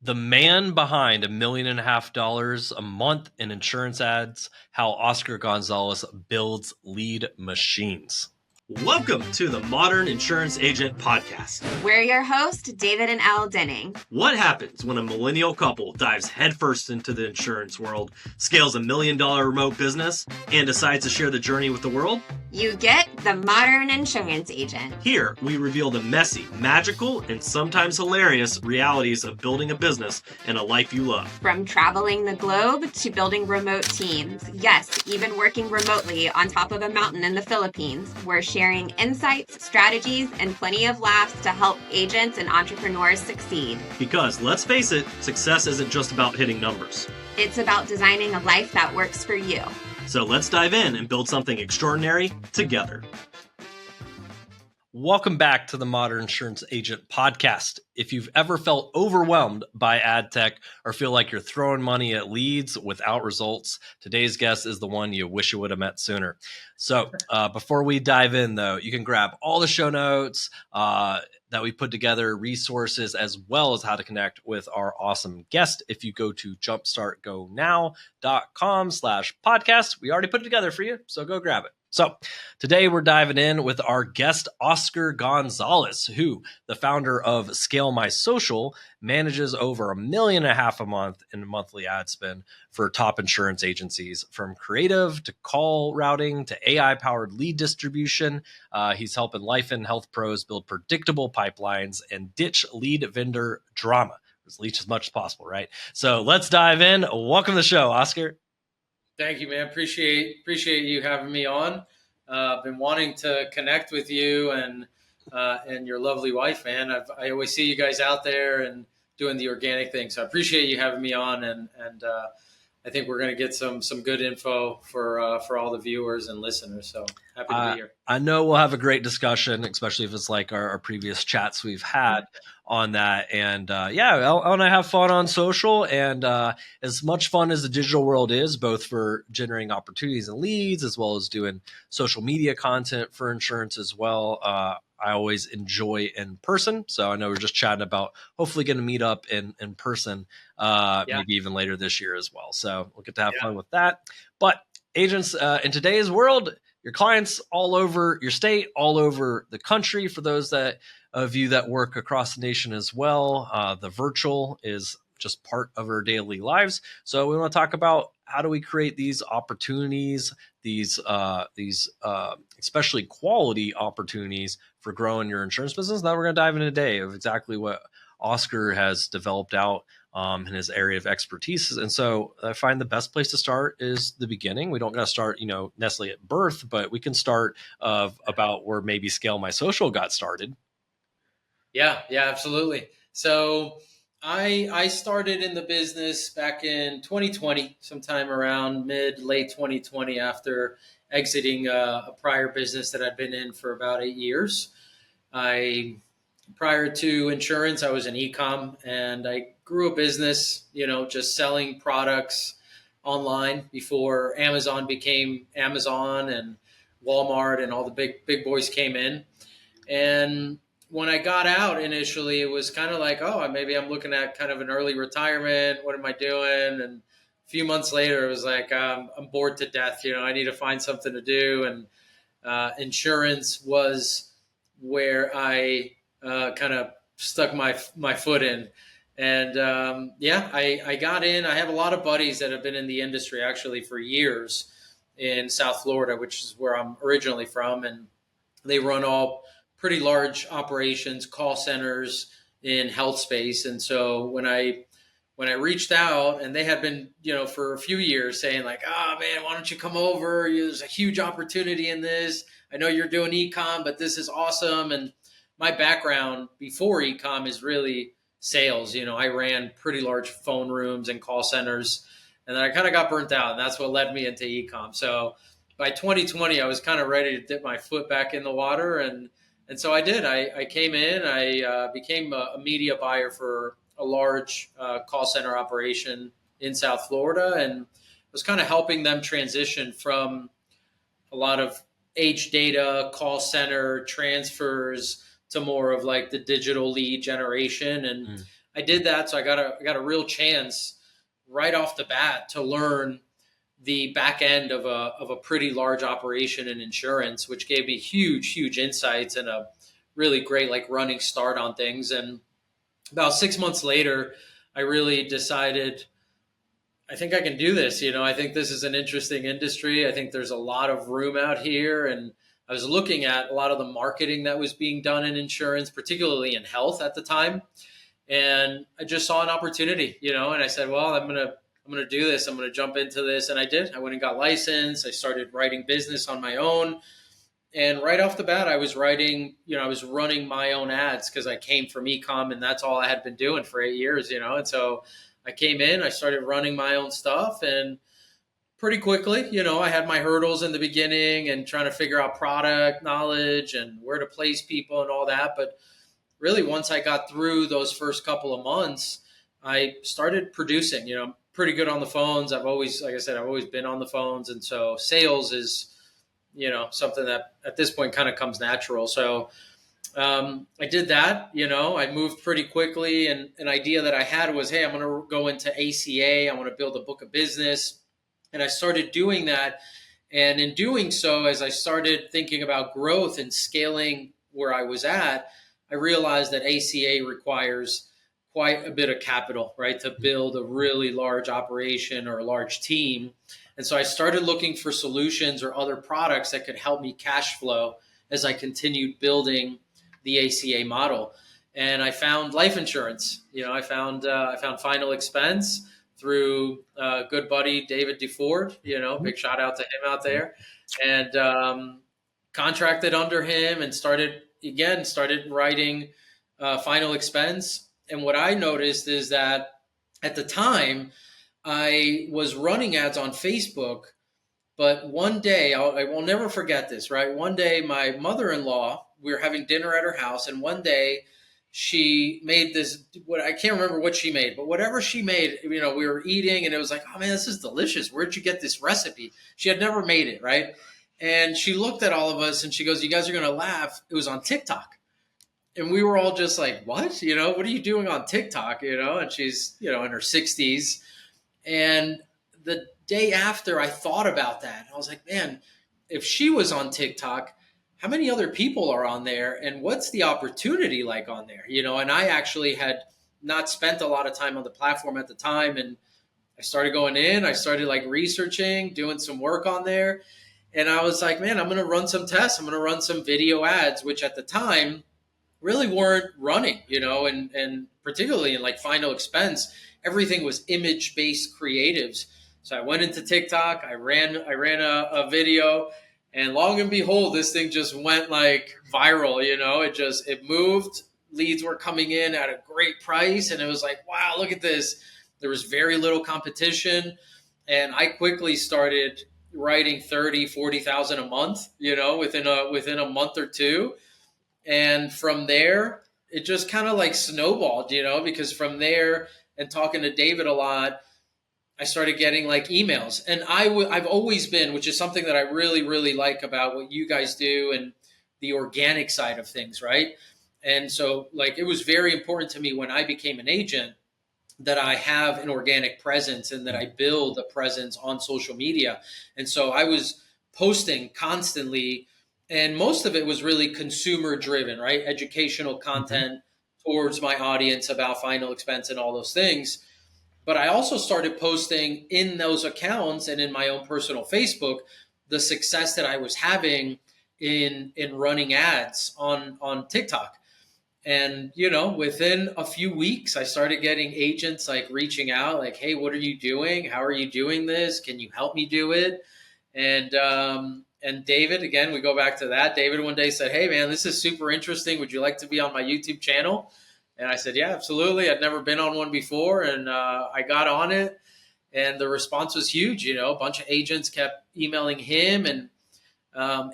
The man behind $1.5 million a month in insurance ads, how Oscar Gonzalez builds lead machines. Welcome to the Modern Insurance Agent Podcast. We're your hosts, David and Al Denning. What happens when a millennial couple dives headfirst into the insurance world, scales $1 million remote business, and decides to share the journey with the world? You get the Modern Insurance Agent. Here, we reveal the messy, magical, and sometimes hilarious realities of building a business and a life you love. From traveling the globe to building remote teams. Yes, even working remotely on top of a mountain in the Philippines. We're sharing insights, strategies, and plenty of laughs to help agents and entrepreneurs succeed. Because, let's face it, success isn't just about hitting numbers. It's about designing a life that works for you. So let's dive in and build something extraordinary together. Welcome back to the Modern Insurance Agent Podcast. If you've ever felt overwhelmed by ad tech or feel like you're throwing money at leads without results, today's guest is the one you wish you would have met sooner. So before we dive in, though, you can grab all the show notes that we put together, resources, as well as how to connect with our awesome guest. If you go to jumpstartgonow.com/podcast, we already put it together for you, so go grab it. So today we're diving in with our guest, Oscar Gonzalez, who, the founder of Scale My Social, manages over $1.5 million a month in monthly ad spend for top insurance agencies, from creative to call routing to AI-powered lead distribution. He's helping life and health pros build predictable pipelines and ditch lead vendor drama. Leech as much as possible, right? So let's dive in. Welcome to the show, Oscar. Thank you, man. Appreciate you having me on. I've been wanting to connect with you and your lovely wife, man. I always see you guys out there and doing the organic thing. So I appreciate you having me on, and I think we're going to get some good info for all the viewers and listeners. So happy to be here. I know we'll have a great discussion, especially if it's like our previous chats we've had on that. And Elle and I have fun on social, and as much fun as the digital world is, both for generating opportunities and leads, as well as doing social media content for insurance as well. I always enjoy in person. So I know we're just chatting about hopefully going to meet up in person, maybe even later this year as well. So we'll get to have fun with that. But agents, in today's world, your clients all over your state, all over the country. For those of you that work across the nation as well, the virtual is just part of our daily lives. So we want to talk about how do we create these opportunities, these especially quality opportunities for growing your insurance business. Now we're going to dive into today of exactly what Oscar has developed out in his area of expertise. And so I find the best place to start is the beginning. We don't got to start, necessarily at birth, but we can start about where maybe Scale My Social got started. Yeah, absolutely. So I started in the business back in 2020, sometime around late 2020, after exiting a prior business that I'd been in for about 8 years. Prior to insurance, I was in e-com, and I grew a business, just selling products online before Amazon became Amazon and Walmart and all the big boys came in. And when I got out initially, it was kind of like, maybe I'm looking at kind of an early retirement. What am I doing? And a few months later, it was like, I'm bored to death. I need to find something to do. And insurance was where I kind of stuck my foot in. And I got in. I have a lot of buddies that have been in the industry actually for years in South Florida, which is where I'm originally from. And they run all pretty large operations, call centers in health space. And so when I reached out, and they had been, for a few years saying like, man, why don't you come over? There's a huge opportunity in this. I know you're doing e-com, but this is awesome. And my background before e-com is really sales. I ran pretty large phone rooms and call centers, and then I kind of got burnt out, and that's what led me into e-com. So by 2020, I was kind of ready to dip my foot back in the water. And so I did. I came in, I became a media buyer for a large call center operation in South Florida, and was kind of helping them transition from a lot of age data, call center transfers to more of like the digital lead generation. And I did that. So I got a real chance right off the bat to learn the back end of a pretty large operation in insurance, which gave me huge insights and a really great like running start on things. And about 6 months later, I really decided, I think I can do this. I think this is an interesting industry. I think there's a lot of room out here. And I was looking at a lot of the marketing that was being done in insurance, particularly in health at the time. And I just saw an opportunity, and I said, well, I'm going to do this. I'm going to jump into this. And I did. I went and got licensed. I started writing business on my own. And right off the bat, I was writing, I was running my own ads because I came from ecom and that's all I had been doing for 8 years, And so I came in, I started running my own stuff, and pretty quickly, I had my hurdles in the beginning and trying to figure out product knowledge and where to place people and all that. But really, once I got through those first couple of months, I started producing. I'm pretty good on the phones. I've always, like I said, I've always been on the phones. And so sales is, something that at this point kind of comes natural. So I did that, I moved pretty quickly. And an idea that I had was, hey, I'm going to go into ACA. I want to build a book of business. And I started doing that. And in doing so, as I started thinking about growth and scaling where I was at, I realized that ACA requires quite a bit of capital, right, to build a really large operation or a large team. And so I started looking for solutions or other products that could help me cash flow as I continued building the ACA model. And I found life insurance. I found Final Expense through good buddy David DeFord. Big shout out to him out there, and contracted under him and started writing Final Expense. And what I noticed is that at the time I was running ads on Facebook, but one day I will never forget this. Right, one day my mother-in-law, we were having dinner at her house, and one day she made this, what I can't remember what she made, but whatever she made, we were eating and it was like, oh man, this is delicious. Where'd you get this recipe? She had never made it, right? And she looked at all of us and she goes, you guys are going to laugh. It was on TikTok. And we were all just like, what? What are you doing on TikTok? And she's, in her 60s. And the day after I thought about that, I was like, man, if she was on TikTok, how many other people are on there and what's the opportunity like on there? And I actually had not spent a lot of time on the platform at the time. And I started going in, I started like researching, doing some work on there. And I was like, man, I'm going to run some tests. I'm going to run some video ads, which at the time really weren't running, and particularly in like Final Expense, everything was image-based creatives. So I went into TikTok, I ran a video, and long and behold, this thing just went like viral, it moved. Leads were coming in at a great price. And it was like, wow, look at this. There was very little competition. And I quickly started writing 30, 40,000 a month, within a month or two. And from there, it just kind of like snowballed, because from there and talking to David a lot, I started getting like emails. And I've always been, which is something that I really, really like about what you guys do and the organic side of things, right? And so like it was very important to me when I became an agent that I have an organic presence and that I build a presence on social media. And so I was posting constantly, and most of it was really consumer driven, right? Educational content towards my audience about Final Expense and all those things. But I also started posting in those accounts and in my own personal Facebook the success that I was having in running ads on TikTok. And, within a few weeks, I started getting agents like reaching out like, hey, what are you doing? How are you doing this? Can you help me do it? And David, again, we go back to that. David one day said, hey, man, this is super interesting. Would you like to be on my YouTube channel? And I said, yeah, absolutely. I'd never been on one before. And I got on it. And the response was huge. A bunch of agents kept emailing him. And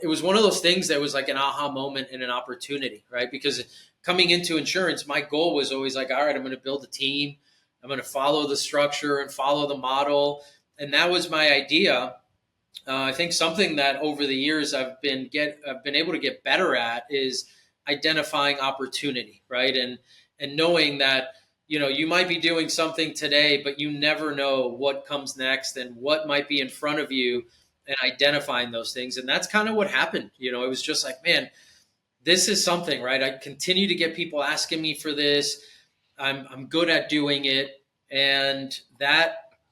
it was one of those things that was like an aha moment and an opportunity, right? Because coming into insurance, my goal was always like, all right, I'm going to build a team. I'm going to follow the structure and follow the model. And that was my idea. I think something that over the years I've been able to get better at is identifying opportunity, right? And knowing that, you might be doing something today, but you never know what comes next and what might be in front of you, and identifying those things. And that's kind of what happened. It was just like, man, this is something, right? I continue to get people asking me for this. I'm good at doing it. And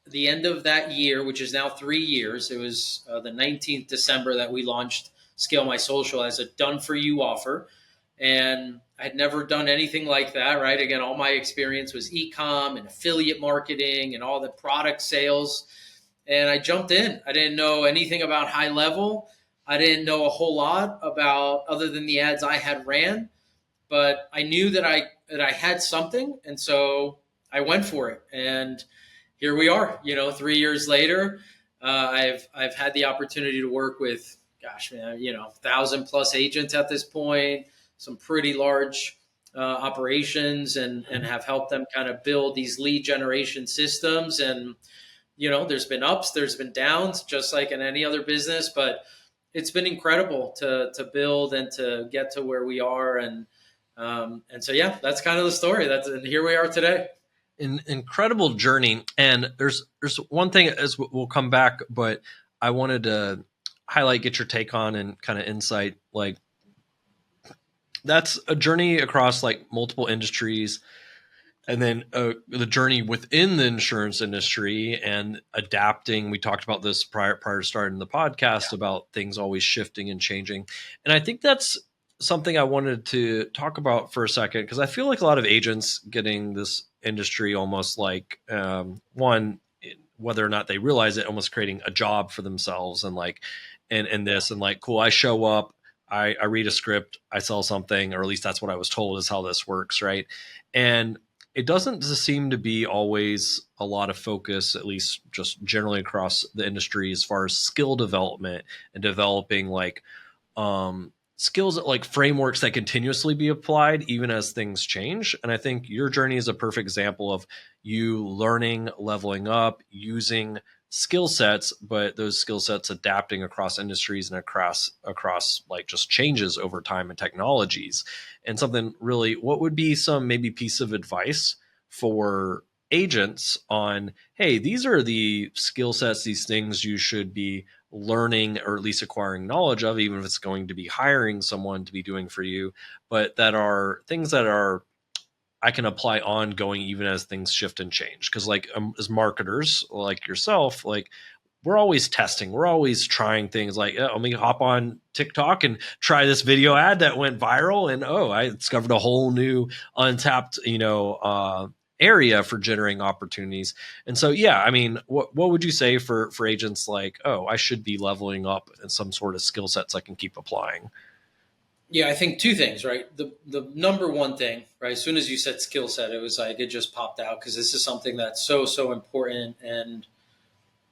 the end of that year, which is now 3 years, it was the 19th December that we launched Scale My Social as a done for you offer. And I'd never done anything like that, right? Again, all my experience was e-com and affiliate marketing and all the product sales. And I jumped in. I didn't know anything about high level. I didn't know a whole lot about other than the ads I had ran, but I knew that I had something, and so I went for it. And here we are. 3 years later, I've had the opportunity to work with, gosh, man, 1,000+ agents at this point, some pretty large operations, and have helped them kind of build these lead generation systems. And there's been ups, there's been downs, just like in any other business, but it's been incredible to build and to get to where we are. And so, yeah, that's kind of the story. And here we are today. An incredible journey. And there's one thing as we'll come back, but I wanted to highlight, get your take on and kind of insight. Like, that's a journey across like multiple industries. And then the journey within the insurance industry and adapting. We talked about this prior to starting the podcast about things always shifting and changing. And I think that's something I wanted to talk about for a second, because I feel like a lot of agents getting this industry almost like one, whether or not they realize it, almost creating a job for themselves, and like, and this, and like, cool, I show up, I read a script, I sell something, or at least that's what I was told is how this works, right? And it doesn't seem to be always a lot of focus, at least just generally across the industry, as far as skill development and developing like skills, like frameworks that continuously be applied even as things change. And I think your journey is a perfect example of you learning, leveling up, using skill sets, but those skill sets adapting across industries and across like just changes over time and technologies. And something really, what would be some maybe piece of advice for agents on, hey, these are the skill sets, these things you should be learning or at least acquiring knowledge of, even if it's going to be hiring someone to be doing for you, but that are things that are I can apply ongoing even as things shift and change. Because like as marketers like yourself, like we're always testing, we're always trying things like, let me hop on TikTok and try this video ad that went viral, and I discovered a whole new untapped area for generating opportunities. And so, yeah, I mean, what would you say for agents like, I should be leveling up in some sort of skill sets I can keep applying? Yeah, I think two things, right? The number one thing, right? As soon as you said skill set, it was like it just popped out, because this is something that's so important. And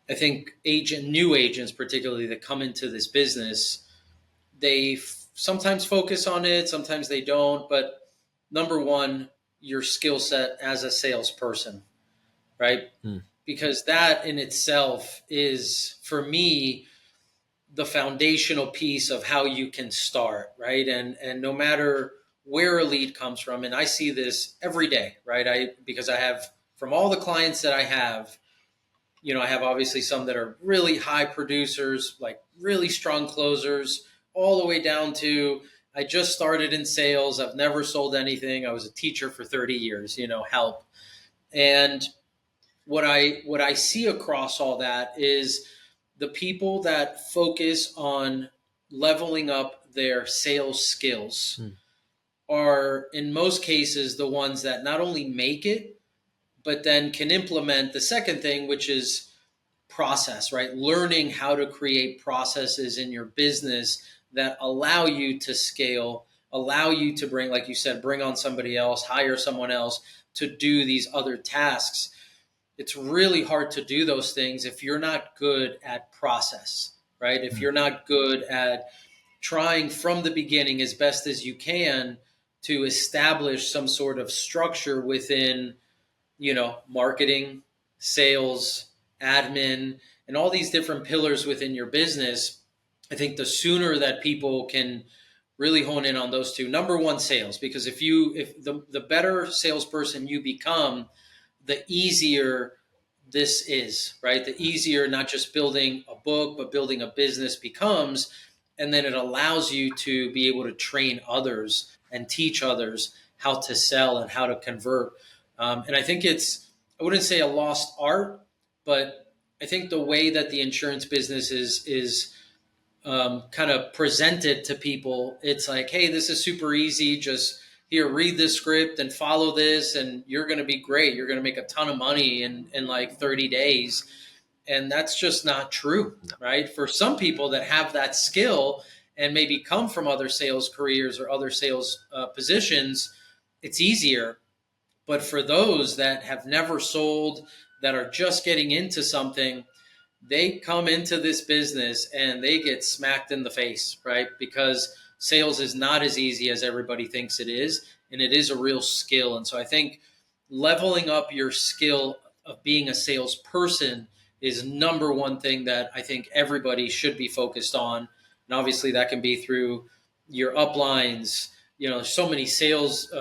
I think new agents, particularly that come into this business, they sometimes focus on it, sometimes they don't. But number one, your skill set as a salesperson, right? Because that in itself is, for me, the foundational piece of how you can start, right? And no matter where a lead comes from, and I see this every day, right? Because I have, from all the clients that I have obviously some that are really high producers, like really strong closers, all the way down to, I just started in sales, I've never sold anything, I was a teacher for 30 years, help. And what I see across all that is the people that focus on leveling up their sales skills are, in most cases, the ones that not only make it, but then can implement the second thing, which is process, right? Learning how to create processes in your business that allow you to scale, allow you to bring, like you said, bring on somebody else, hire someone else to do these other tasks. It's really hard to do those things if you're not good at process, right? If you're not good at trying from the beginning as best as you can to establish some sort of structure within, marketing, sales, admin, and all these different pillars within your business. I think the sooner that people can really hone in on those two. Number one, sales, because if the better salesperson you become, the easier this is, right? The easier not just building a book, but building a business becomes. And then it allows you to be able to train others and teach others how to sell and how to convert. And I think I wouldn't say a lost art, but I think the way that the insurance business is kind of presented to people, it's like, hey, this is super easy. Just here, read this script and follow this, and you're going to be great. You're going to make a ton of money in like 30 days. And that's just not true, right? For some people that have that skill and maybe come from other sales careers or other sales positions, it's easier. But for those that have never sold, that are just getting into something, they come into this business and they get smacked in the face, right? Because sales is not as easy as everybody thinks it is, and it is a real skill. And so I think leveling up your skill of being a salesperson is number one thing that I think everybody should be focused on. And obviously that can be through your uplines. There's so many sales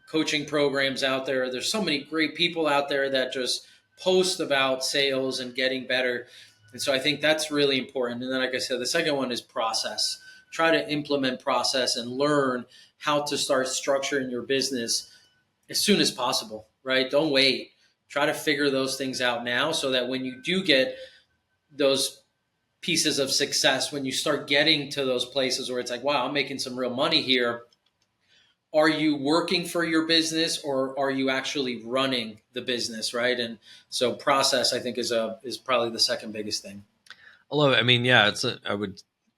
coaching programs out there. There's so many great people out there that just post about sales and getting better. And so I think that's really important. And then, like I said, the second one is process. Try to implement process and learn how to start structuring your business as soon as possible, right? Don't wait. Try to figure those things out now so that when you do get those pieces of success, when you start getting to those places where it's like, wow, I'm making some real money here. Are you working for your business or are you actually running the business, right? And so process, I think, is probably the second biggest thing. I love it. I mean, yeah,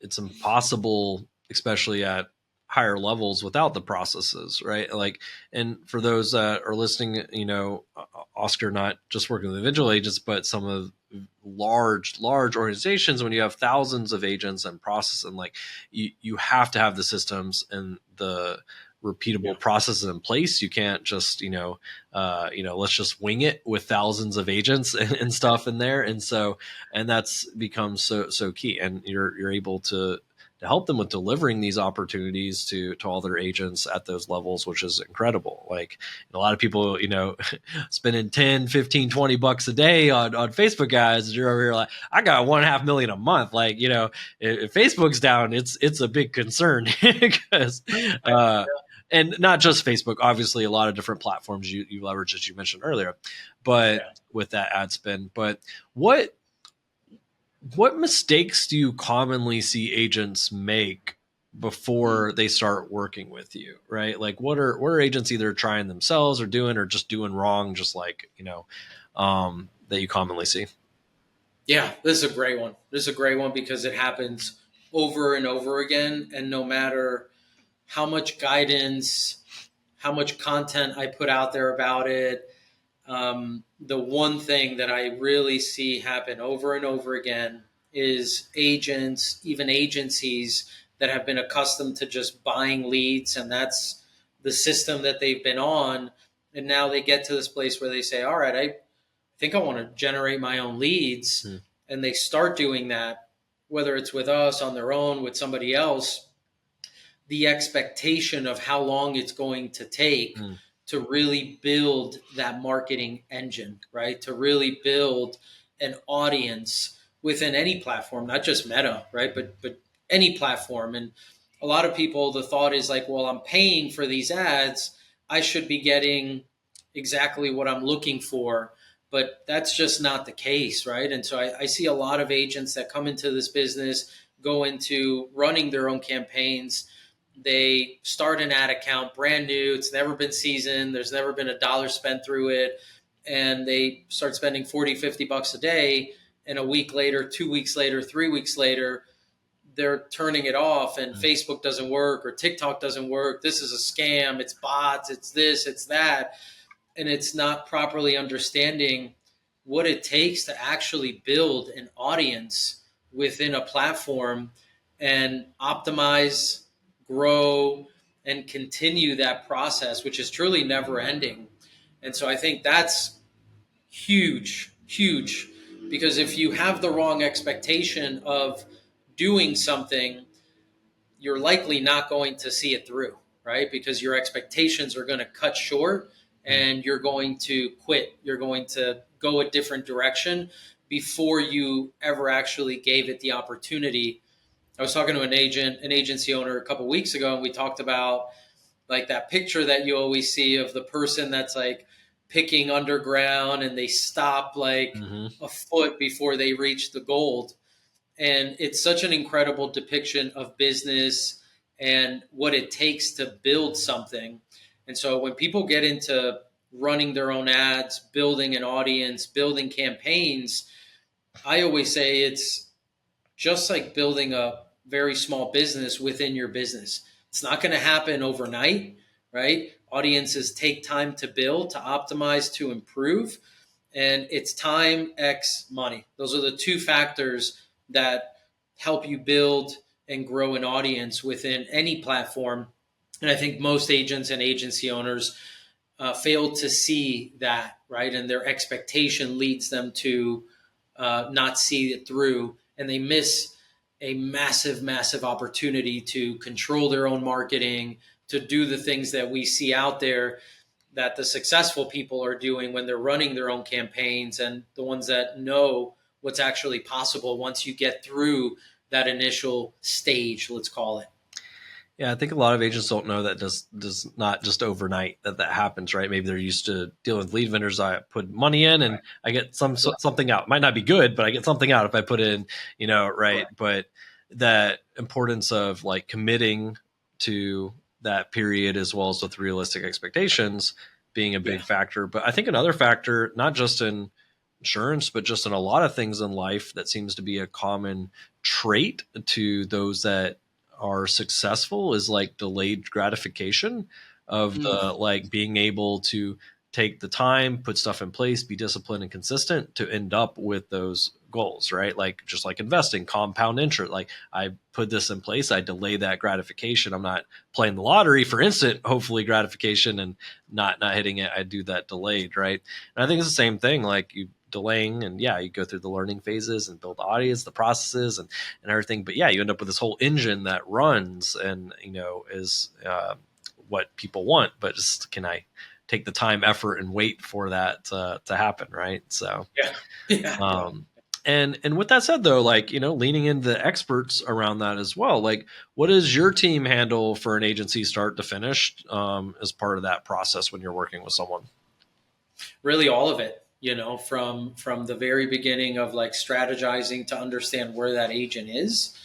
it's impossible, especially at higher levels without the processes, right? Like, and for those that are listening, Oscar, not just working with individual agents, but some of large organizations, when you have thousands of agents and process, and like you have to have the systems and the repeatable processes in place. You can't just, let's just wing it with thousands of agents and stuff in there. And so, and that's become so key. And you're able to help them with delivering these opportunities to all their agents at those levels, which is incredible. Like a lot of people, spending 10, 15, $20 a day on Facebook ads. You're over here like, I got $1.5 million a month. Like, if Facebook's down, it's a big concern because, and not just Facebook, obviously a lot of different platforms you leverage, as you mentioned earlier, but with that ad spend. But what mistakes do you commonly see agents make before they start working with you, right? Like what are agents either trying themselves or just doing wrong, just like, that you commonly see? Yeah, this is a great one. This is a great one because it happens over and over again. And no matter how much guidance, how much content I put out there about it, the one thing that I really see happen over and over again is agents, even agencies that have been accustomed to just buying leads, and that's the system that they've been on. And now they get to this place where they say, all right, I think I want to generate my own leads. And they start doing that, whether it's with us on their own, with somebody else. The expectation of how long it's going to take to really build that marketing engine, right? To really build an audience within any platform, not just Meta, right? But any platform. And a lot of people, the thought is like, well, I'm paying for these ads. I should be getting exactly what I'm looking for. But that's just not the case, right? And so I see a lot of agents that come into this business, go into running their own campaigns. They start an ad account brand new. It's never been seasoned. There's never been a dollar spent through it. And they start spending $40-$50 a day. And a week later, 2 weeks later, 3 weeks later, they're turning it off and Facebook doesn't work or TikTok doesn't work. This is a scam. It's bots. It's this, it's that. And it's not properly understanding what it takes to actually build an audience within a platform and optimize, grow, and continue that process, which is truly never ending. And so I think that's huge, because if you have the wrong expectation of doing something, you're likely not going to see it through, right? Because your expectations are going to cut short and you're going to quit. You're going to go a different direction before you ever actually gave it the opportunity. I was talking to an agency owner a couple of weeks ago, and we talked about like that picture that you always see of the person that's like picking underground and they stop like a foot before they reach the gold. And it's such an incredible depiction of business and what it takes to build something. And so when people get into running their own ads, building an audience, building campaigns, I always say it's just like building a very small business within your business. It's not going to happen overnight, right? Audiences take time to build, to optimize, to improve. And it's time x money. Those are the two factors that help you build and grow an audience within any platform. And I think most agents and agency owners fail to see that, right? And their expectation leads them to not see it through, and they miss a massive, massive opportunity to control their own marketing, to do the things that we see out there that the successful people are doing when they're running their own campaigns, and the ones that know what's actually possible once you get through that initial stage, let's call it. Yeah, I think a lot of agents don't know that does not just overnight that happens, right? Maybe they're used to dealing with lead vendors. I put money in and I get something out. It might not be good, but I get something out if I put in, right? But that importance of like committing to that period as well as with realistic expectations being a big factor. But I think another factor, not just in insurance, but just in a lot of things in life that seems to be a common trait to those that are successful is like delayed gratification of the like being able to take the time, put stuff in place, be disciplined and consistent to end up with those goals, right? Like just like investing, compound interest. Like I put this in place, I delay that gratification. I'm not playing the lottery for instant, hopefully gratification and not hitting it. I do that delayed, right? And I think it's the same thing. Like you delaying and you go through the learning phases and build the audience, the processes and everything. But you end up with this whole engine that runs and, is what people want, but just can I take the time, effort and wait for that to happen. Right. So, and with that said though, like, leaning into the experts around that as well, like what does your team handle for an agency start to finish as part of that process when you're working with someone? Really all of it. From the very beginning of like strategizing to understand where that agent is,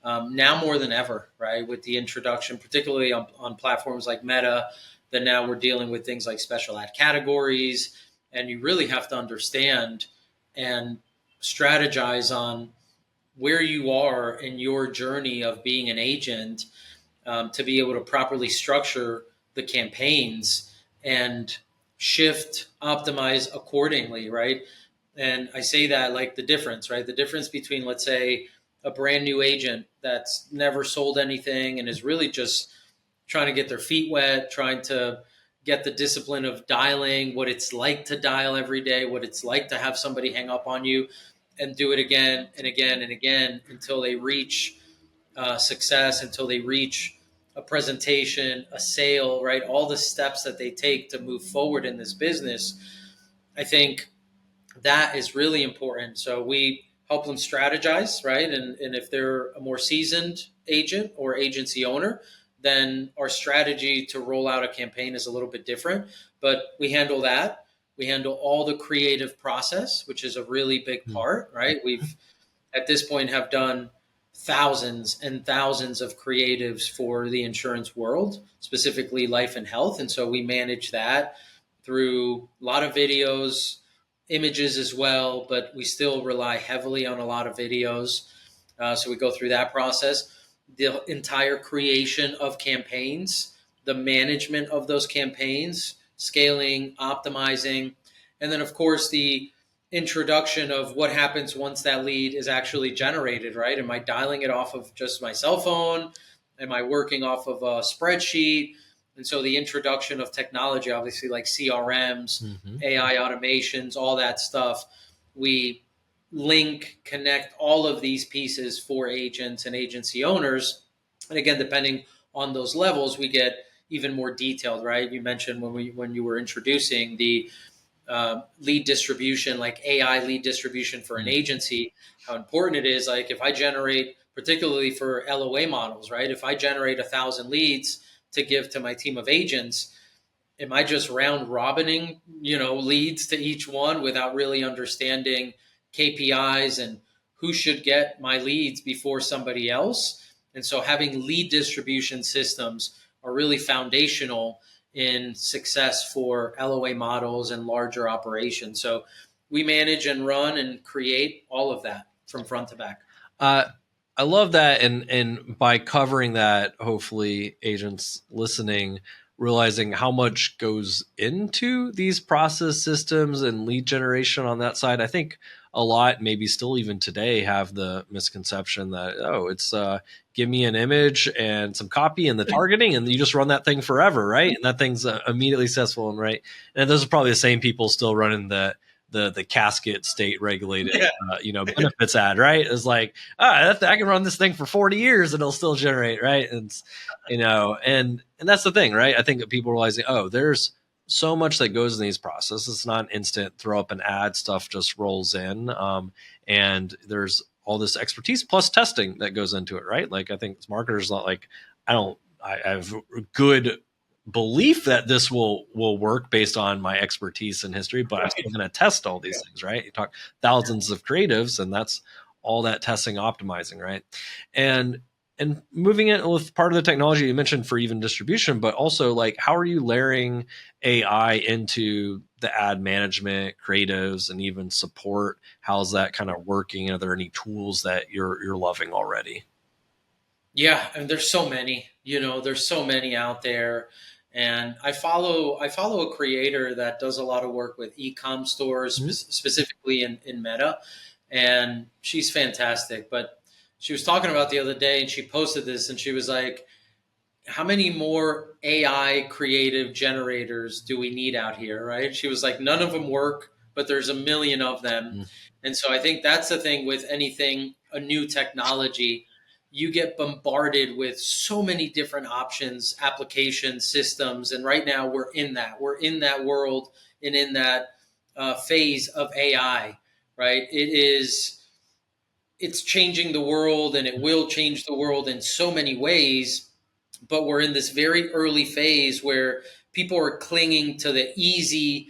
now more than ever, right? With the introduction, particularly on platforms like Meta, that now we're dealing with things like special ad categories, and you really have to understand and strategize on where you are in your journey of being an agent to be able to properly structure the campaigns and shift, optimize accordingly, right? And I say that like the difference, right? The difference between, let's say, a brand new agent that's never sold anything and is really just trying to get their feet wet, trying to get the discipline of dialing, what it's like to dial every day, what it's like to have somebody hang up on you and do it again and again and again until they reach success, until they reach a presentation, a sale, right? All the steps that they take to move forward in this business. I think that is really important. So we help them strategize, right? And if they're a more seasoned agent or agency owner, then our strategy to roll out a campaign is a little bit different, but we handle that. We handle all the creative process, which is a really big part, right? We've at this point have done thousands and thousands of creatives for the insurance world, specifically life and health. And so we manage that through a lot of videos, images as well, but we still rely heavily on a lot of videos. So we go through that process, the entire creation of campaigns, the management of those campaigns, scaling, optimizing, and then of course the introduction of what happens once that lead is actually generated, right? Am I dialing it off of just my cell phone? Am I working off of a spreadsheet? And so the introduction of technology, obviously like CRMs, AI automations, all that stuff, we link, connect all of these pieces for agents and agency owners And again, depending on those levels, we get even more detailed, right? You mentioned when you were introducing the lead distribution, like AI lead distribution for an agency, how important it is. Like if I generate, particularly for LOA models, right? If I generate 1,000 leads to give to my team of agents, am I just round robining, leads to each one without really understanding KPIs and who should get my leads before somebody else? And so having lead distribution systems are really foundational in success for LOA models and larger operations. So we manage and run and create all of that from front to back. I love that, and by covering that, hopefully agents listening realizing how much goes into these process systems and lead generation on that side. I think a lot, maybe still even today, have the misconception that, oh, it's give me an image and some copy and the targeting, and you just run that thing forever, right? And that thing's immediately successful, and right. And those are probably the same people still running the casket state regulated benefits ad, right? It's like, I can run this thing for 40 years and it'll still generate, right? And and that's the thing, right? I think that people realizing, oh, there's so much that goes in these processes. It's not an instant throw up an ad, stuff just rolls in, and there's all this expertise plus testing that goes into it, right? Like I think as marketers, not like I have good belief that this will work based on my expertise and history, but I'm still going to test all these things, right? You talk thousands of creatives, and that's all that testing, optimizing, right? And moving it with part of the technology you mentioned for even distribution, but also like how are you layering AI into the ad management, creatives, and even support? How's that kind of working? Are there any tools that you're loving already? Yeah, and there's so many, there's so many out there. And I follow a creator that does a lot of work with e-com stores, specifically in Meta, and she's fantastic. But she was talking about the other day, and she posted this, and she was like, "How many more AI creative generators do we need out here?" Right? She was like, "None of them work, but there's a million of them." And so I think that's the thing with anything, a new technology. You get bombarded with so many different options, applications, systems. And right now we're in that. We're in that world and in that phase of AI, right? It's changing the world, and it will change the world in so many ways. But we're in this very early phase where people are clinging to the easy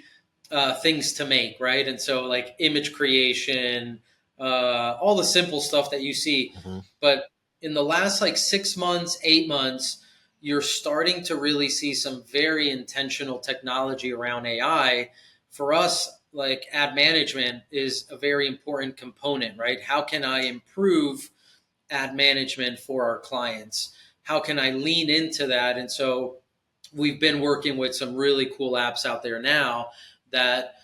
things to make, right? And so like image creation, all the simple stuff that you see. But in the last like 6 months, 8 months, you're starting to really see some very intentional technology around AI. For us, like ad management is a very important component, right? How can I improve ad management for our clients? How can I lean into that? And so we've been working with some really cool apps out there now that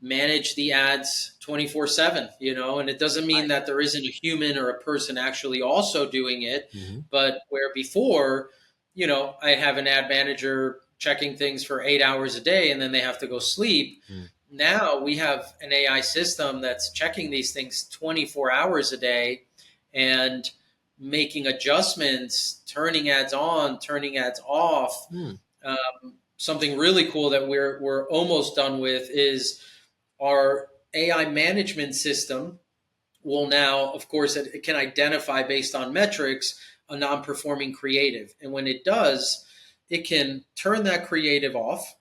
manage the ads 24/7, and it doesn't mean that there isn't a human or a person actually also doing it. But where before, I have an ad manager checking things for 8 hours a day and then they have to go sleep. Now we have an AI system that's checking these things 24 hours a day and making adjustments, turning ads on, turning ads off. Something really cool that we're almost done with is our AI management system will now, of course, it can identify based on metrics a non-performing creative. And when it does, it can turn that creative off.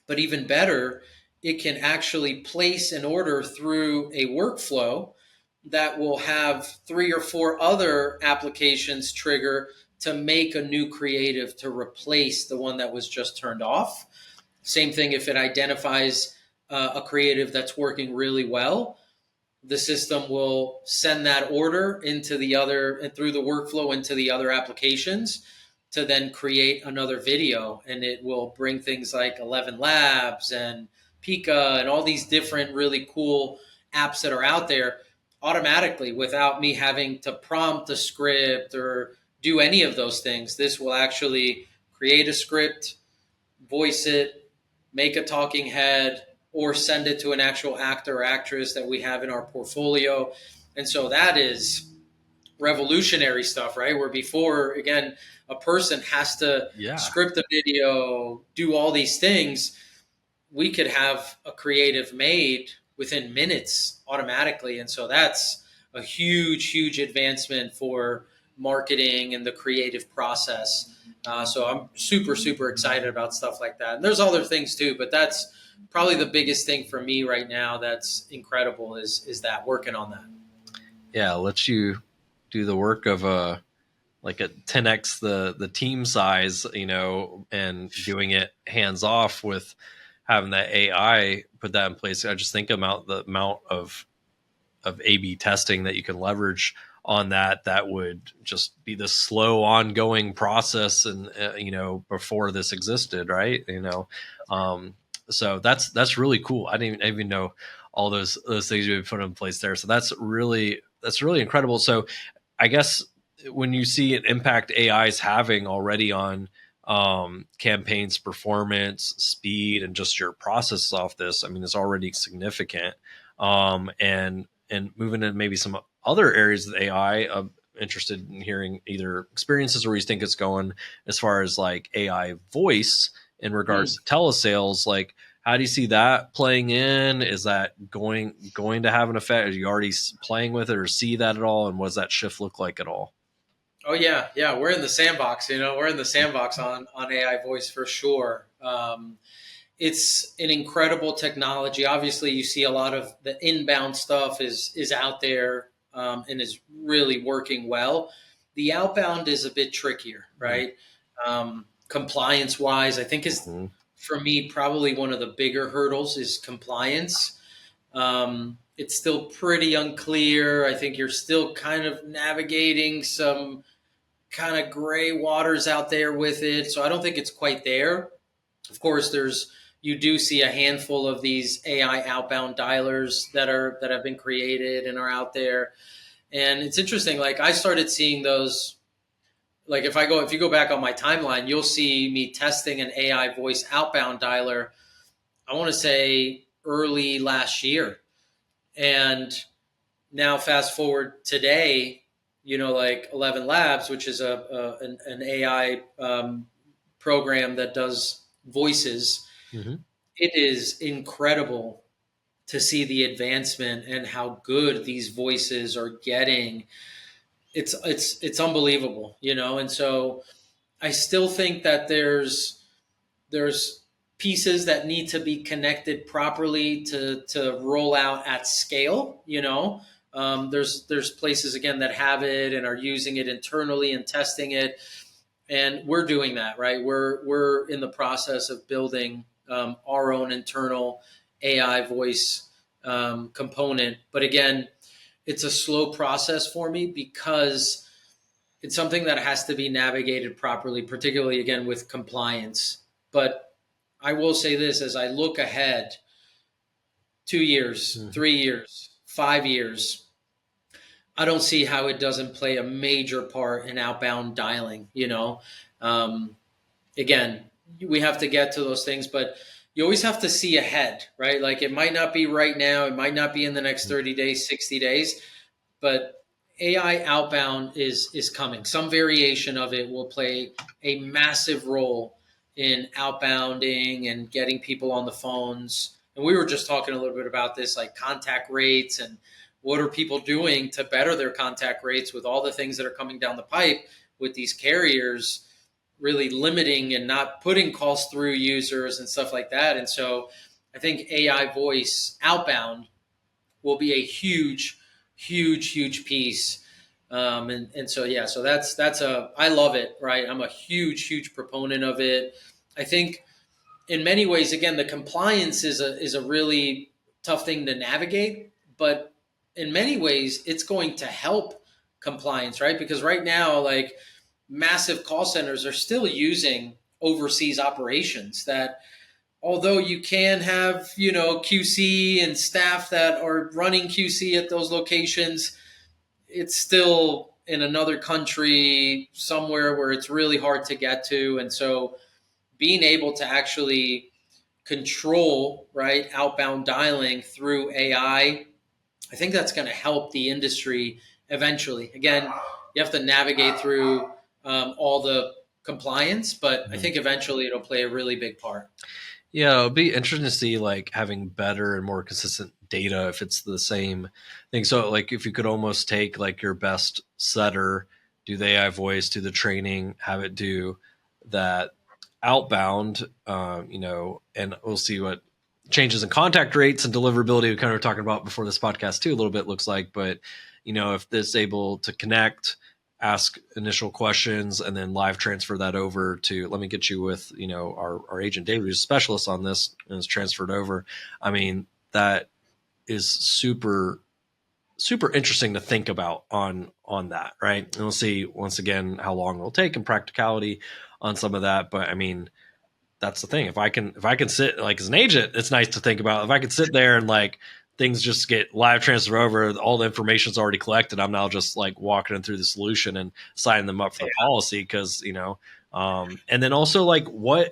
But even better, it can actually place an order through a workflow that will have 3 or 4 other applications trigger to make a new creative to replace the one that was just turned off. Same thing if it identifies a creative that's working really well, the system will send that order into the other and through the workflow into the other applications to then create another video. And it will bring things like 11 Labs and Pika and all these different really cool apps that are out there automatically without me having to prompt a script or do any of those things. This will actually create a script, voice it, make a talking head, or send it to an actual actor or actress that we have in our portfolio. And so that is revolutionary stuff, right? Where before, again, a person has to Yeah. script the video, do all these things. We could have a creative made within minutes automatically. And so that's a huge advancement for marketing and the creative process. So I'm super excited about stuff like that. And there's other things too, but that's probably the biggest thing for me right now that's incredible is that working on that. Yeah, lets you do the work of like a 10x the team size, and doing it hands off with having that AI put that in place. I just think about the amount of A/B testing that you can leverage on that would just be the slow ongoing process, and before this existed, right? So that's really cool. I didn't even know all those things you would put in place there. So that's really incredible. So I guess when you see an impact AI is having already on campaigns performance, speed, and just your process off this, I mean, it's already significant. And moving into maybe some other areas of AI, I'm interested in hearing either experiences or where you think it's going as far as like AI voice in regards to telesales. Like, how do you see that playing in? Is that going to have an effect? Are you already playing with it or see that at all? And what does that shift look like at all? Oh yeah. We're in the sandbox, we're in the sandbox on AI voice for sure. It's an incredible technology. Obviously, you see a lot of the inbound stuff is out there and is really working well. The outbound is a bit trickier, right? Compliance wise, I think is for me probably one of the bigger hurdles is compliance. It's still pretty unclear. I think you're still kind of navigating some kind of gray waters out there with it. So I don't think it's quite there. Of course, you do see a handful of these AI outbound dialers that have been created and are out there. And it's interesting. Like I started seeing those. Like if you go back on my timeline, you'll see me testing an AI voice outbound dialer. I want to say early last year, and now fast forward today. Like 11 Labs, which is an AI program that does voices. It is incredible to see the advancement and how good these voices are getting. It's unbelievable, and so I still think that there's pieces that need to be connected properly to roll out at scale. There's places again that have it and are using it internally and testing it, and we're doing that, right? We're in the process of building our own internal AI voice component. But again, it's a slow process for me because it's something that has to be navigated properly, particularly again with compliance. But I will say this, as I look ahead 2 years, 3 years, 5 years, I don't see how it doesn't play a major part in outbound dialing. Again, we have to get to those things, but you always have to see ahead, right? Like it might not be right now. It might not be in the next 30 days, 60 days, but AI outbound is coming. Some variation of it will play a massive role in outbounding and getting people on the phones. And we were just talking a little bit about this, like contact rates and what are people doing to better their contact rates with all the things that are coming down the pipe with these carriers really limiting and not putting calls through users and stuff like that. And so I think AI voice outbound will be a huge piece. So that's I love it, right? I'm a huge proponent of it. I think in many ways, again, the compliance is a really tough thing to navigate, but in many ways it's going to help compliance, right? Because right now, like massive call centers are still using overseas operations that, although you can have, QC and staff that are running QC at those locations, it's still in another country somewhere where it's really hard to get to. And so being able to actually control, outbound dialing through AI, I think that's going to help the industry eventually. Again, you have to navigate through all the compliance, but I think eventually it'll play a really big part. Yeah, it'll be interesting to see like having better and more consistent data if it's the same thing. So like if you could almost take like your best setter, do the AI voice, do the training, have it do that outbound, and we'll see what changes in contact rates and deliverability we kind of were talking about before this podcast too, a little bit looks like. But if this able to connect, ask initial questions, and then live transfer that over to, let me get you with our agent David, who's a specialist on this and is transferred over. I mean, that is super interesting to think about on that, right? And we'll see once again how long it'll take and practicality on some of that. But I mean, that's the thing. If I can sit like as an agent, it's nice to think about. If I could sit there and like things just get live transfer over, all the information's already collected. I'm now just like walking them through the solution and signing them up for the policy because and then also like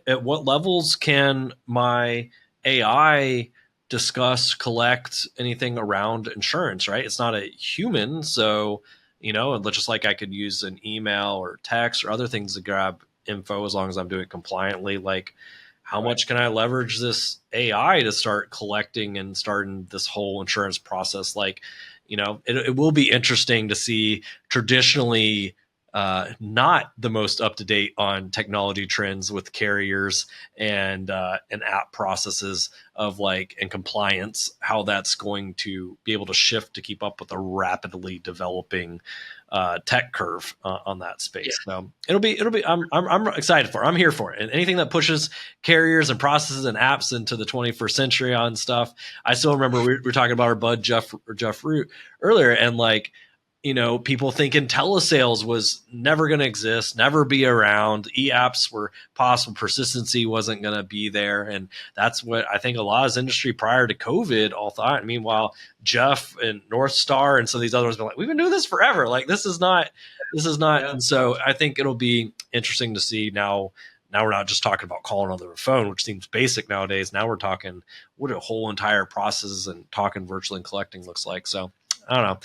at what levels can my AI discuss, collect anything around insurance, right? It's not a human, so and just like I could use an email or text or other things to grab info as long as I'm doing it compliantly. Like, how much can I leverage this AI to start collecting and starting this whole insurance process? Like, it will be interesting to see traditionally not the most up to date on technology trends with carriers and app processes of like and compliance, how that's going to be able to shift to keep up with a rapidly developing tech curve on that space. Yeah. So it'll be. I'm excited for it. I'm here for it. And anything that pushes carriers and processes and apps into the 21st century on stuff. I still remember we were talking about our bud Jeff Root earlier, and like, people thinking telesales was never going to exist, never be around. E-apps were possible. Persistency wasn't going to be there. And that's what I think a lot of industry prior to COVID all thought. And meanwhile, Jeff and North Star and some of these other ones been like, we've been doing this forever. Like, this is not. Yeah. And so I think it'll be interesting to see now. Now we're not just talking about calling on the phone, which seems basic nowadays. Now we're talking what a whole entire process and talking virtually and collecting looks like. So I don't know.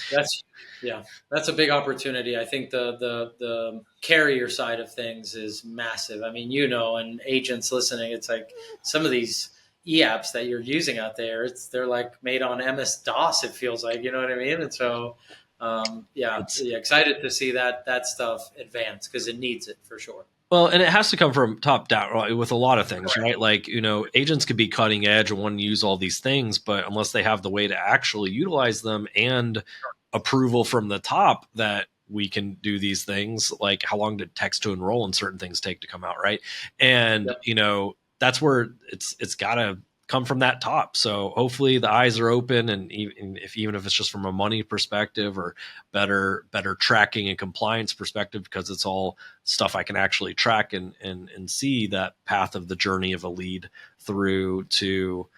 That's a big opportunity. I think the carrier side of things is massive. I mean, and agents listening, it's like some of these e-apps that you're using out there, they're like made on MS-DOS, it feels like, you know what I mean? And so, excited to see that stuff advance because it needs it for sure. Well, and it has to come from top down, right, with a lot of things, right? Like, agents could be cutting edge and want to use all these things, but unless they have the way to actually utilize them and approval from the top that we can do these things, like how long did text to enroll and certain things take to come out, right? And, that's where it's got to come from that top. So hopefully the eyes are open, and even if it's just from a money perspective or better tracking and compliance perspective, because it's all stuff I can actually track and see that path of the journey of a lead through to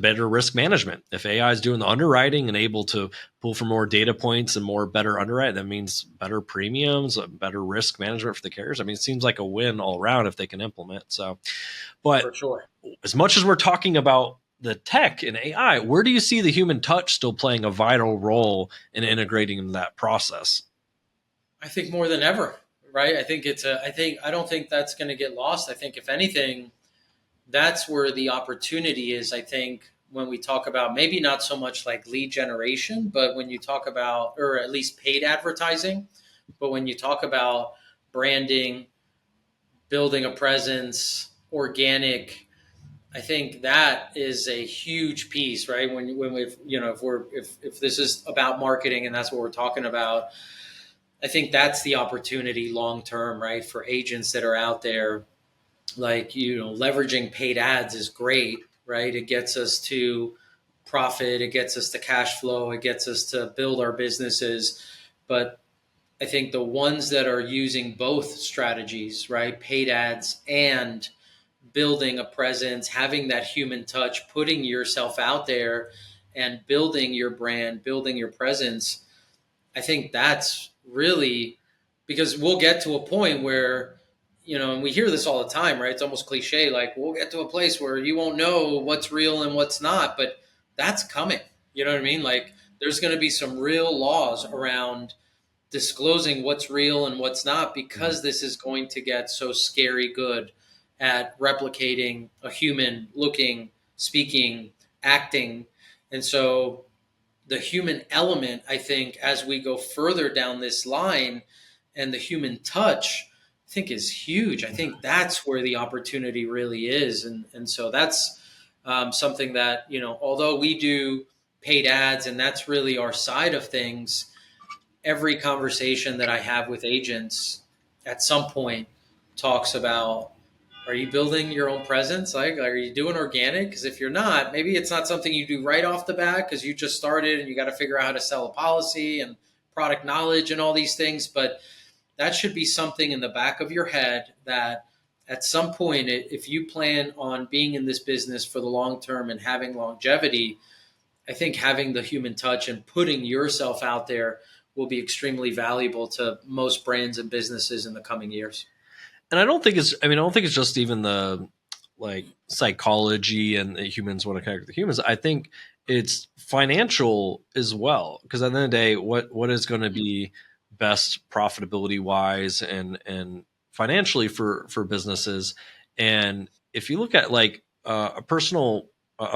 better risk management. If AI is doing the underwriting and able to pull from more data points and more better underwrite, that means better premiums, better risk management for the carriers. I mean, it seems like a win all around if they can implement. So, but for sure, as much as we're talking about the tech and AI, where do you see the human touch still playing a vital role in integrating into that process? I think more than ever, right? I don't think that's going to get lost. I think if anything, that's where the opportunity is. I think when we talk about maybe not so much like lead generation, but when you talk about, or at least paid advertising, but when you talk about branding, building a presence, organic, I think that is a huge piece, right? When we've, if this is about marketing and that's what we're talking about, I think that's the opportunity long term, right? For agents that are out there, like, leveraging paid ads is great, right? It gets us to profit. It gets us to cash flow. It gets us to build our businesses. But I think the ones that are using both strategies, right? Paid ads and building a presence, having that human touch, putting yourself out there and building your brand, building your presence. I think that's really, because we'll get to a point where, and we hear this all the time, right? It's almost cliche. Like, we'll get to a place where you won't know what's real and what's not, but that's coming. You know what I mean? Like, there's going to be some real laws around disclosing what's real and what's not, because this is going to get so scary good at replicating a human looking, speaking, acting. And so the human element, I think, as we go further down this line, and the human touch, I think, is huge. I think that's where the opportunity really is. And so that's something that, although we do paid ads and that's really our side of things, every conversation that I have with agents at some point talks about, are you building your own presence? Like, are you doing organic? Because if you're not, maybe it's not something you do right off the bat because you just started and you got to figure out how to sell a policy and product knowledge and all these things. But that should be something in the back of your head that at some point, if you plan on being in this business for the long term and having longevity, I think having the human touch and putting yourself out there will be extremely valuable to most brands and businesses in the coming years. And I don't think it's just even the like psychology and the humans want to connect with humans. I think it's financial as well. Because at the end of the day, what is going to be best profitability wise and financially for businesses. And if you look at like a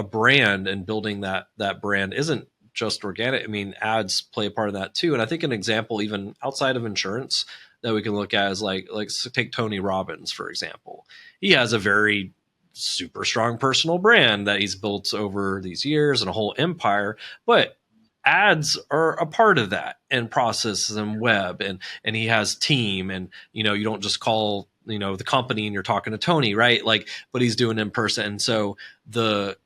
brand and building that brand isn't just organic. I mean, ads play a part of that too. And I think an example, even outside of insurance, that we can look at is like take Tony Robbins, for example. He has a very super strong personal brand that he's built over these years and a whole empire, but ads are a part of that, and processes and web, and he has team, and you don't just call the company and you're talking to Tony, right? Like, but he's doing in person. And so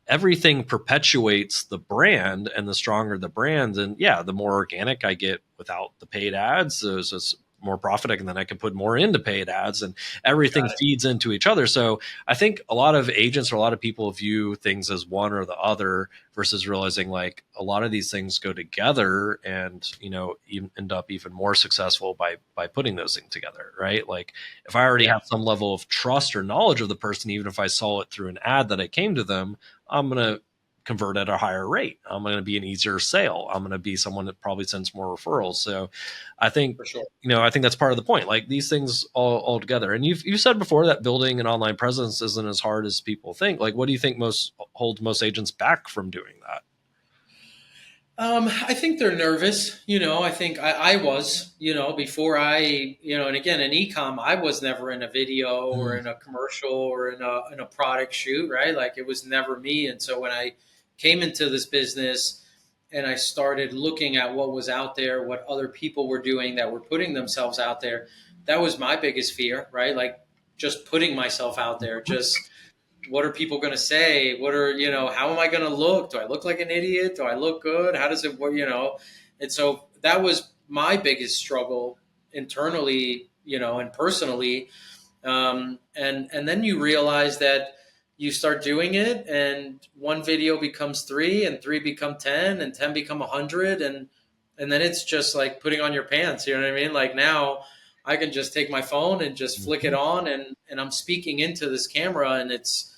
everything perpetuates the brand, and the stronger the brand, and the more organic I get without the paid ads, so it's more profit, and then I can put more into paid ads, and everything feeds into each other. So I think a lot of agents or a lot of people view things as one or the other versus realizing like a lot of these things go together, and even end up even more successful by putting those things together, right? Like if I already have some level of trust or knowledge of the person, even if I saw it through an ad that I came to them, I'm going to convert at a higher rate. I'm going to be an easier sale. I'm going to be someone that probably sends more referrals. So I think, For sure. I think that's part of the point, like these things all together. And you said before that building an online presence isn't as hard as people think. Like, what do you think holds most agents back from doing that? I think they're nervous. I think I was, before and again, in e-com, I was never in a video or in a commercial or in a product shoot, right? Like it was never me. And so when I came into this business and I started looking at what was out there, what other people were doing that were putting themselves out there, that was my biggest fear, right? Like just putting myself out there, just what are people going to say? What are, how am I going to look? Do I look like an idiot? Do I look good? How does it work? And so that was my biggest struggle internally, and personally. And then you realize that you start doing it, and one video becomes 3, and 3 become 10, and 10 become 100. And then it's just like putting on your pants. You know what I mean? Like now I can just take my phone and just flick it on, and I'm speaking into this camera, and it's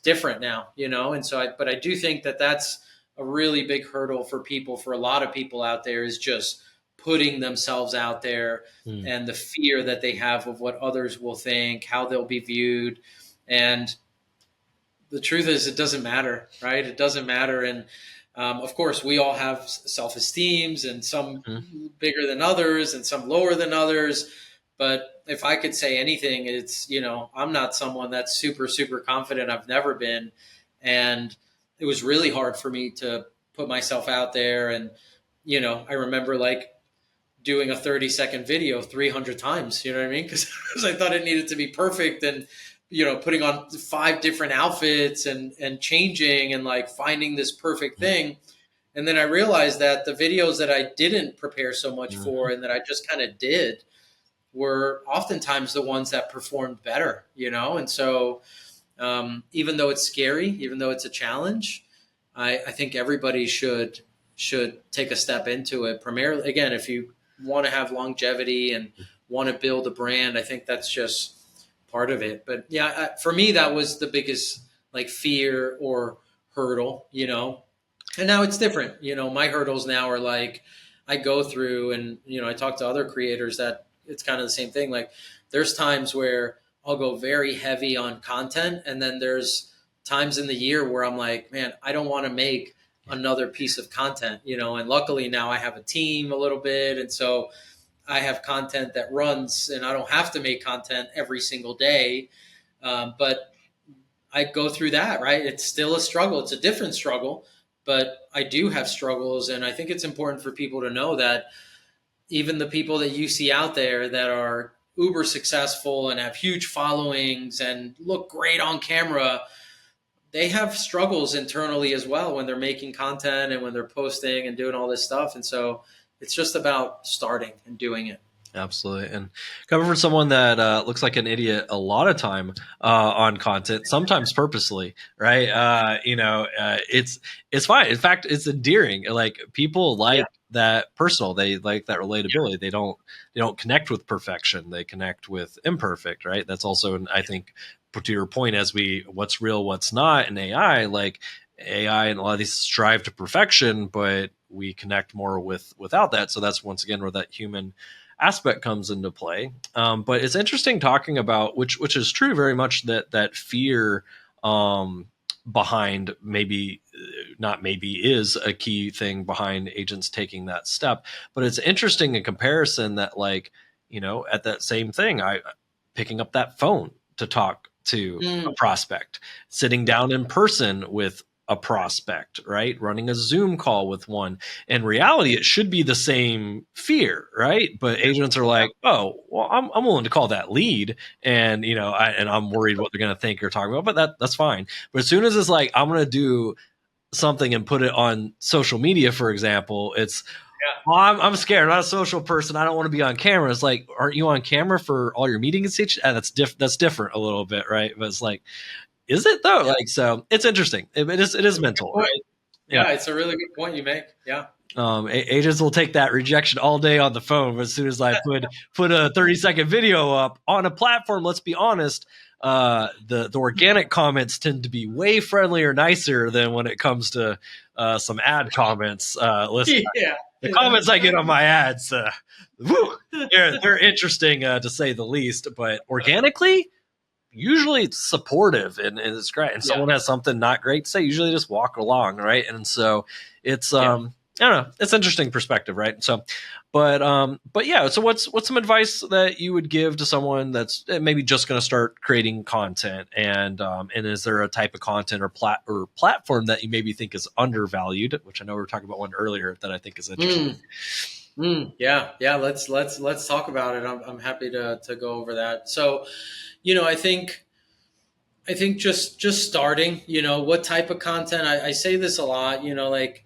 different now, And so but I do think that that's a really big hurdle for a lot of people out there, is just putting themselves out there, and the fear that they have of what others will think, how they'll be viewed. And the truth is, it doesn't matter, right? It doesn't matter. And of course, we all have self-esteems, and some bigger than others and some lower than others. But if I could say anything, it's, I'm not someone that's super, super confident. I've never been. And it was really hard for me to put myself out there. And, I remember like doing a 30-second video 300 times, you know what I mean? Because I thought it needed to be perfect, and, putting on 5 different outfits and changing and like finding this perfect thing. And then I realized that the videos that I didn't prepare so much for, and that I just kind of did, were oftentimes the ones that performed better, And so even though it's scary, even though it's a challenge, I think everybody should take a step into it. Primarily, again, if you want to have longevity and want to build a brand, I think that's just part of it. But for me, that was the biggest like fear or hurdle, And now it's different. My hurdles now are like, I go through and, I talk to other creators that it's kind of the same thing. Like there's times where I'll go very heavy on content. And then there's times in the year where I'm like, man, I don't want to make another piece of content, and luckily now I have a team a little bit. And so I have content that runs and I don't have to make content every single day. But I go through that, right? It's still a struggle. It's a different struggle, but I do have struggles. And I think it's important for people to know that even the people that you see out there that are uber successful and have huge followings and look great on camera, they have struggles internally as well when they're making content and when they're posting and doing all this stuff. And so it's just about starting and doing it. Absolutely. And coming from someone that looks like an idiot a lot of time on content, sometimes purposely, right? It's fine. In fact, it's endearing. Like people like that personal. They like that relatability. They don't connect with perfection. They connect with imperfect, right? That's also, I think, to your point, as what's real, what's not in AI, like AI and a lot of these strive to perfection, but we connect more without that. So that's once again where that human aspect comes into play. But it's interesting talking about which is true very much, that fear behind is a key thing behind agents taking that step. But it's interesting in comparison that at that same thing, I picking up that phone to talk to a prospect, sitting down in person with a prospect, right? Running a Zoom call with one. In reality, it should be the same fear, right? But agents are like, oh, well, I'm willing to call that lead, and I'm worried what they're going to think you're talking about, but that's fine. But as soon as it's like I'm going to do something and put it on social media, for example, it's well, I'm scared. I'm not a social person. I don't want to be on camera. It's like, aren't you on camera for all your meetings? That's different a little bit, right? But it's like, is it though? Like, so it's interesting. It is mental, right? Yeah, it's a really good point you make. Yeah. Agents will take that rejection all day on the phone, but as soon as I put a 30-second video up on a platform, let's be honest, the organic comments tend to be way friendlier, nicer than when it comes to some ad comments. Listen, the comments I get on my ads, they're interesting to say the least, but organically, usually it's supportive and it's great. And someone has something not great to say, usually just walk along, right? And so it's I don't know, it's interesting perspective, right? So but yeah, so what's some advice that you would give to someone that's maybe just going to start creating content, and is there a type of content or platform that you maybe think is undervalued, which I know we were talking about one earlier that I think is interesting. Yeah. Let's talk about it. I'm happy to go over that. So, I think just starting, what type of content, I say this a lot, like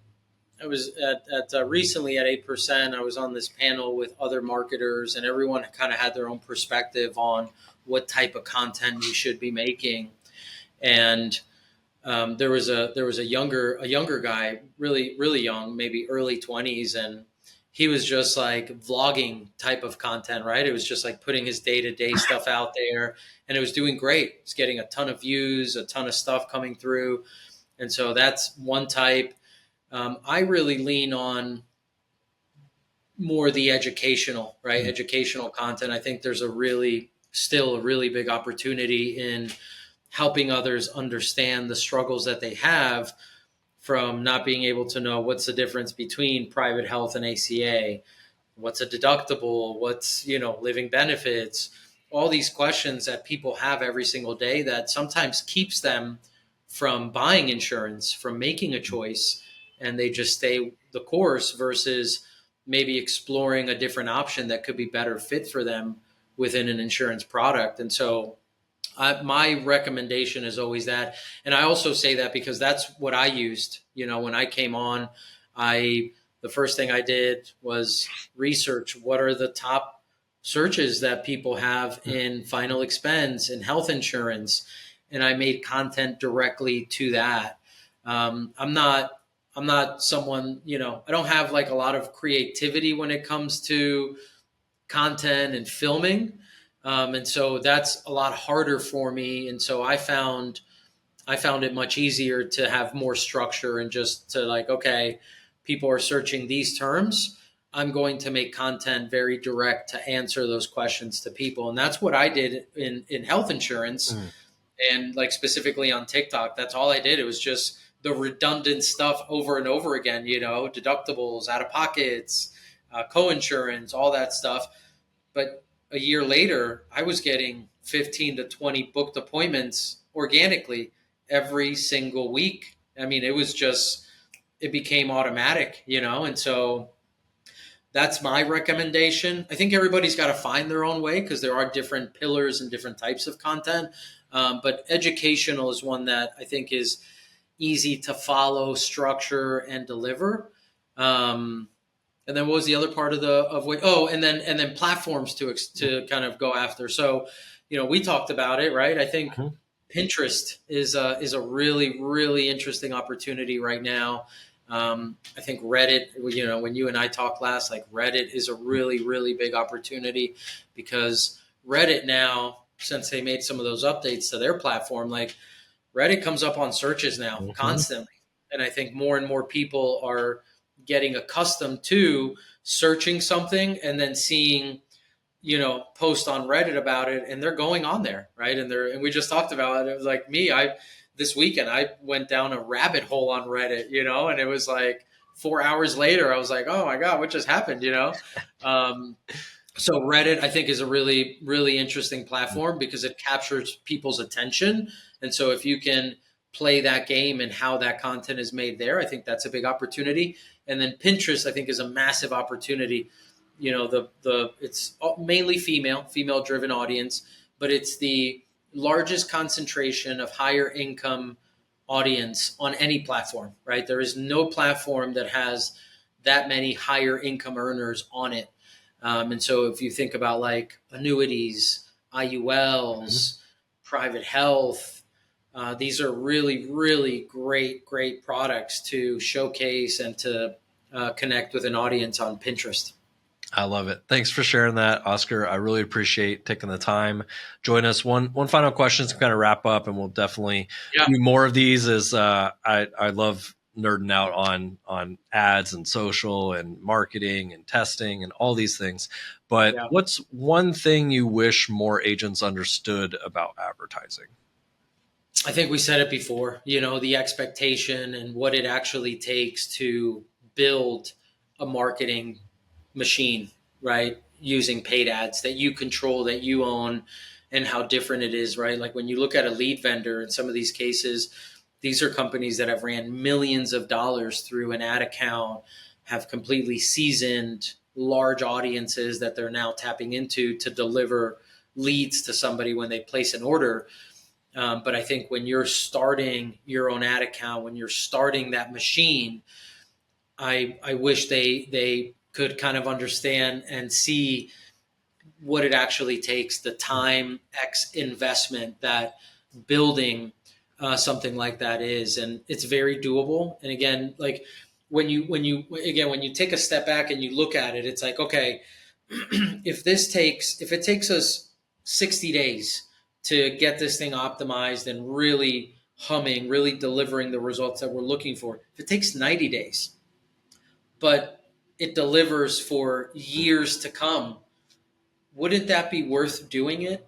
I was at recently at 8%, I was on this panel with other marketers, and everyone kind of had their own perspective on what type of content you should be making. And there was a younger guy, really, really young, maybe early 20s. And he was just like vlogging type of content, right? It was just like putting his day-to-day stuff out there, and it was doing great. It's getting a ton of views, a ton of stuff coming through. And so that's one type. I really lean on more the educational, right? Educational content. I think there's still a really big opportunity in helping others understand the struggles that they have from not being able to know what's the difference between private health and ACA, what's a deductible, what's, living benefits, all these questions that people have every single day that sometimes keeps them from buying insurance, from making a choice, and they just stay the course versus maybe exploring a different option that could be better fit for them within an insurance product. And so my recommendation is always that. And I also say that because that's what I used, when I came on. The first thing I did was research what are the top searches that people have in final expense and health insurance. And I made content directly to that. I'm not someone, I don't have like a lot of creativity when it comes to content and filming. And so that's a lot harder for me. And so I found I found it much easier to have more structure and just to like, okay, people are searching these terms. I'm going to make content very direct to answer those questions to people. And that's what I did in health insurance. Mm. And like specifically on TikTok, that's all I did. It was just the redundant stuff over and over again, deductibles, out of pockets, co-insurance, all that stuff. But a year later, I was getting 15 to 20 booked appointments organically every single week. I mean, it became automatic, and so that's my recommendation. I think everybody's got to find their own way because there are different pillars and different types of content. But educational is one that I think is easy to follow, structure, and deliver. And then what was the other part of what? Oh, and then platforms to kind of go after. So, we talked about it, right? I think Pinterest is a really, really interesting opportunity right now. I think Reddit, when you and I talked last, like Reddit is a really, really big opportunity because Reddit now, since they made some of those updates to their platform, like Reddit comes up on searches now constantly. And I think more and more people are getting accustomed to searching something and then seeing, post on Reddit about it, and they're going on there, right? And we just talked about it. It was like me, this weekend I went down a rabbit hole on Reddit, and it was like 4 hours later, I was like, oh my God, what just happened, So Reddit, I think, is a really, really interesting platform because it captures people's attention. And so if you can play that game and how that content is made there, I think that's a big opportunity. And then Pinterest, I think, is a massive opportunity. It's mainly female driven audience, but it's the largest concentration of higher income audience on any platform, right? There is no platform that has that many higher income earners on it. And so if you think about like annuities, IULs, private health, these are really, really great products to showcase and to connect with an audience on Pinterest. I love it. Thanks for sharing that, Oscar. I really appreciate taking the time. Join us. One final question to kind of wrap up, and we'll definitely do more of these. Is I love nerding out on ads and social and marketing and testing and all these things. But what's one thing you wish more agents understood about advertising? I think we said it before, the expectation and what it actually takes to build a marketing machine, right? Using paid ads that you control, that you own, and how different it is, right? Like when you look at a lead vendor in some of these cases, these are companies that have ran millions of dollars through an ad account, have completely seasoned large audiences that they're now tapping into to deliver leads to somebody when they place an order. But I think when you're starting your own ad account, when you're starting that machine, I wish they could kind of understand and see what it actually takes, the time X investment that building something like that is. And it's very doable. And again, like when you take a step back and you look at it, it's like, okay, if it takes us 60 days to get this thing optimized and really humming, really delivering the results that we're looking for, if it takes 90 days, but it delivers for years to come, wouldn't that be worth doing it?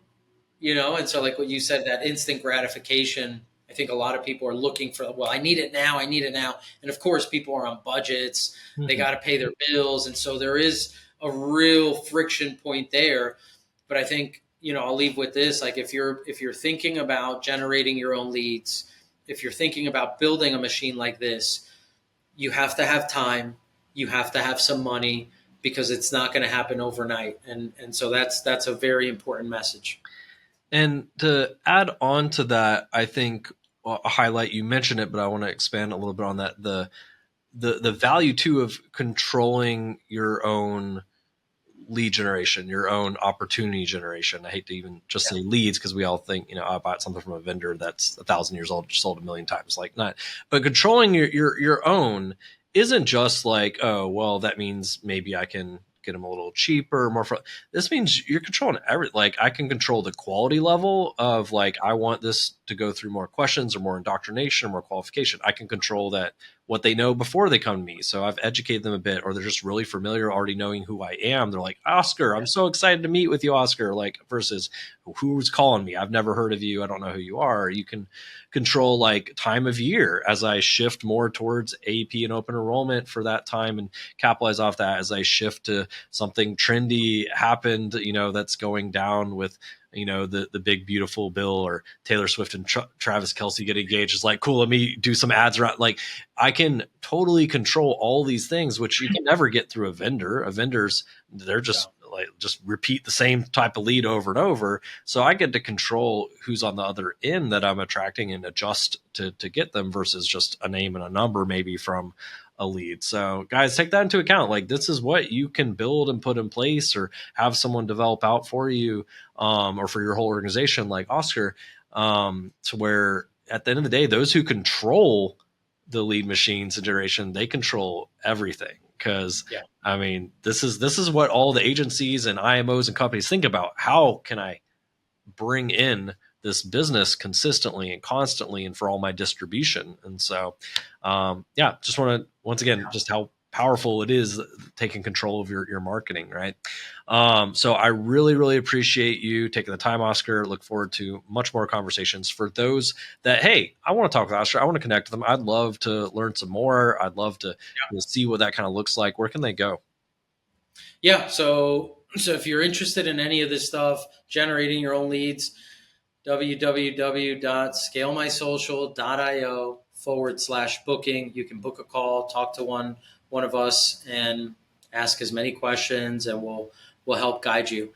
And so like what you said, that instant gratification, I think a lot of people are looking for, well, I need it now. And of course, people are on budgets. They got to pay their bills. And so there is a real friction point there. But I think, I'll leave with this. Like if you're thinking about generating your own leads, if you're thinking about building a machine like this, you have to have time. You have to have some money because it's not going to happen overnight. And so that's a very important message. And to add on to that, I think a highlight, you mentioned it, but I want to expand a little bit on that. The value too of controlling your own lead generation, your own opportunity generation. I hate to even just say leads because we all think, I bought something from a vendor that's 1,000 years old, just sold 1 million times. Like not, but controlling your own isn't just like, oh, well, that means maybe I can get them a little cheaper, this means you're controlling like I can control the quality level of like, I want this to go through more questions or more indoctrination or more qualification. I can control that, what they know before they come to me. So I've educated them a bit, or they're just really familiar already knowing who I am. They're like, Oscar, I'm so excited to meet with you, Oscar. Like versus who's calling me? I've never heard of you. I don't know who you are. You can control like time of year as I shift more towards AP and open enrollment for that time and capitalize off that as I shift to something trendy happened, that's going down with, the big beautiful bill, or Taylor Swift and Travis Kelce get engaged. It's like, cool, let me do some ads around. Like I can totally control all these things, which you can never get through a vendor. Vendors, they're just just repeat the same type of lead over and over. So I get to control who's on the other end that I'm attracting and adjust to get them versus just a name and a number maybe from a lead. So guys, take that into account. Like this is what you can build and put in place or have someone develop out for you, or for your whole organization, like Oscar, to where at the end of the day, those who control the lead machines and generation, they control everything. Because I mean, this is what all the agencies and IMOs and companies think about. How can I bring in this business consistently and constantly and for all my distribution? And so, just want to, once again, just how powerful it is taking control of your marketing, right? So I really, really appreciate you taking the time, Oscar. Look forward to much more conversations. For those that, hey, I want to talk with Oscar, I want to connect with them, I'd love to learn some more. I'd love to see what that kind of looks like. Where can they go? Yeah. So if you're interested in any of this stuff, generating your own leads, www.scalemysocial.io/booking. You can book a call, talk to one of us, and ask as many questions, and we'll help guide you.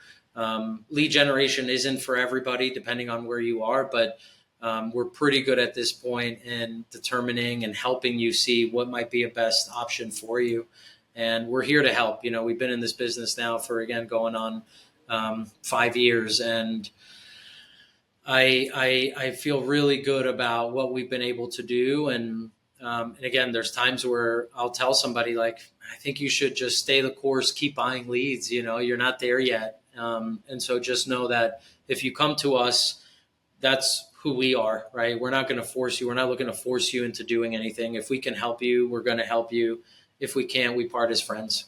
Lead generation isn't for everybody, depending on where you are, but we're pretty good at this point in determining and helping you see what might be a best option for you. And we're here to help. We've been in this business now for, again, going on 5 years, and I feel really good about what we've been able to do. And again, there's times where I'll tell somebody, like, I think you should just stay the course, keep buying leads. You're not there yet. And so just know that if you come to us, that's who we are, right? We're not going to force you. We're not looking to force you into doing anything. If we can help you, we're going to help you. If we can't, we part as friends.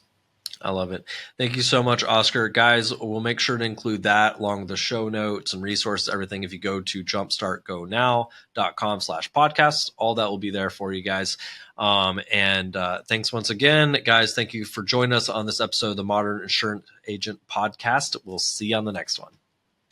I love it. Thank you so much, Oscar. Guys, we'll make sure to include that along with the show notes and resources, everything. If you go to jumpstartgonow.com/podcast, all that will be there for you guys. Thanks once again, guys. Thank you for joining us on this episode of the Modern Insurance Agent Podcast. We'll see you on the next one.